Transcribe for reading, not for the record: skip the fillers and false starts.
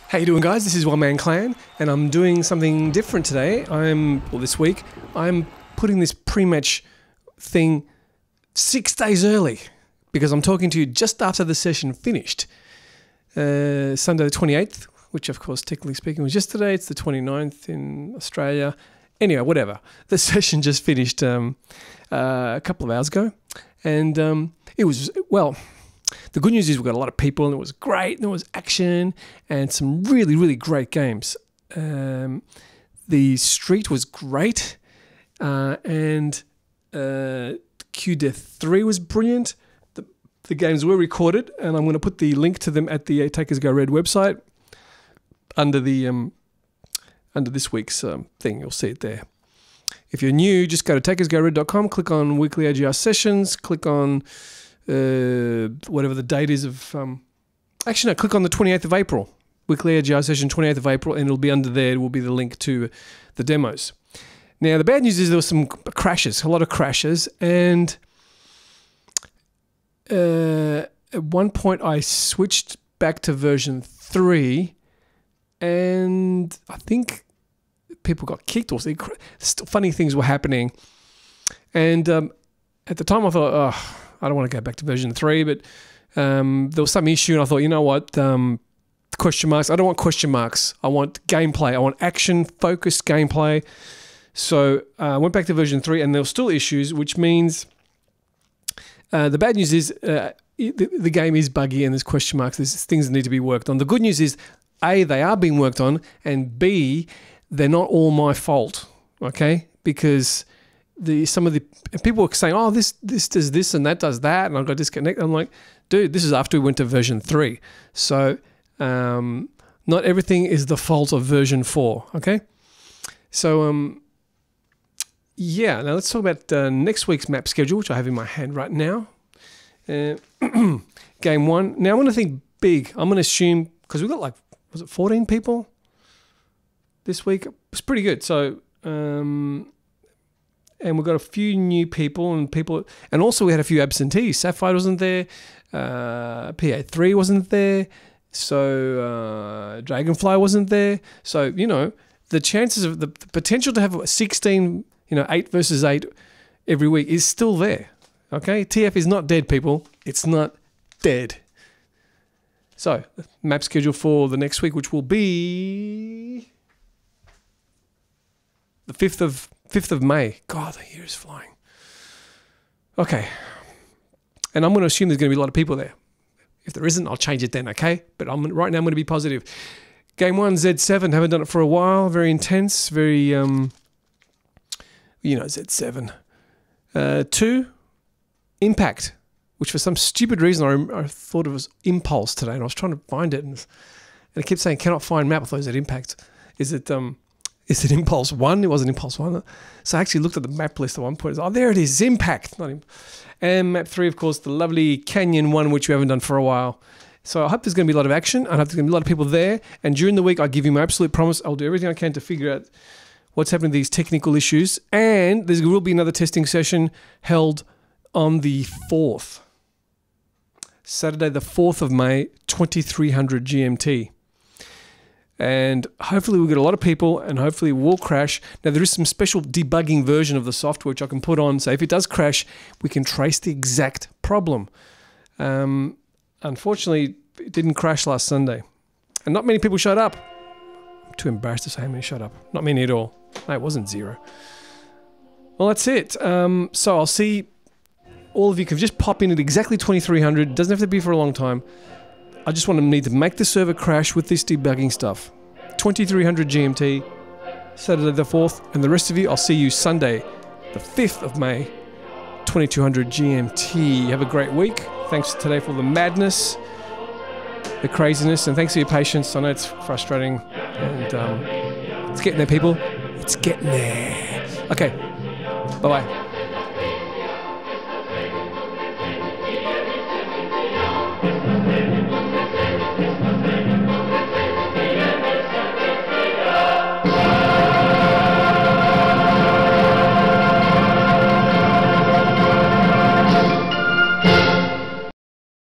How you doing, guys? This is One Man Clan, and I'm doing something different today. This week, I'm putting this pre-match thing 6 days early because I'm talking to you just after the session finished. Sunday the 28th, which of course, technically speaking, was yesterday. It's the 29th in Australia. Anyway, whatever. The session just finished a couple of hours ago, and it was, well, the good news is we've got a lot of people, and it was great, and there was action, and some really, really great games. The street was great, and Q Death 3 was brilliant. The games were recorded, and I'm going to put the link to them at the Takers Go Red website under the under this week's thing. You'll see it there. If you're new, just go to takersgored.com, click on weekly AGR sessions, click on whatever the date is of... actually, no, click on the 28th of April. Weekly AGR session, 28th of April, and it'll be under there. It will be the link to the demos. Now, the bad news is there were some crashes, a lot of crashes, and at one point I switched back to version 3, and I think people got kicked or funny things were happening. And at the time I thought, oh, I don't want to go back to version 3, but there was some issue, and I thought, you know what, question marks. I don't want question marks. I want gameplay. I want action-focused gameplay. So I went back to version 3, and there were still issues, which means the bad news is the game is buggy and there's question marks. There's things that need to be worked on. The good news is, A, they are being worked on, and B, they're not all my fault, okay? Because some of the people were saying, oh, this does this and that does that, and I got disconnected. I'm like, dude, this is after we went to version 3. So not everything is the fault of version 4, okay? So, yeah, now let's talk about next week's map schedule, which I have in my hand right now. Game 1. Now, I'm going to think big. I'm going to assume, because we've got like, was it 14 people this week? It was pretty good. So, and we've got a few new people, and also we had a few absentees. Sapphire wasn't there, PA3 wasn't there, so Dragonfly wasn't there. So, you know, the chances of the potential to have 16, 8 versus 8 every week is still there. Okay, TF is not dead, people. It's not dead. So, map schedule for the next week, which will be the 5th of May. God, the year is flying. Okay. And I'm going to assume there's going to be a lot of people there. If there isn't, I'll change it then, okay? But right now I'm going to be positive. Game 1, Z7. Haven't done it for a while. Very intense. Very, Z7. 2, Impact, which for some stupid reason I thought it was Impulse today, and I was trying to find it, and it kept saying, cannot find map. I thought, is it Impact? Is it Impulse 1? It wasn't Impulse 1. So I actually looked at the map list at one point. Oh, there it is, Impact. And map 3, of course, the lovely Canyon 1, which we haven't done for a while. So I hope there's going to be a lot of action. I hope there's going to be a lot of people there. And during the week, I give you my absolute promise. I'll do everything I can to figure out what's happening to these technical issues. And there will be another testing session held on the 4th. Saturday, the 4th of May, 2300 GMT. And hopefully we'll get a lot of people, and hopefully we'll crash. Now, there is some special debugging version of the software which I can put on, so if it does crash, we can trace the exact problem. Unfortunately, it didn't crash last Sunday, and not many people showed up. I'm too embarrassed to say how many showed up. Not many at all. No, it wasn't 0. Well, that's it. So I'll see all of you can just pop in at exactly 2300. It doesn't have to be for a long time. I just need to make the server crash with this debugging stuff. 2300 GMT, Saturday the 4th, and the rest of you, I'll see you Sunday, the 5th of May, 2200 GMT. Have a great week. Thanks today for the madness, the craziness, and thanks for your patience. I know it's frustrating, and it's getting there, people. It's getting there. Okay, bye-bye.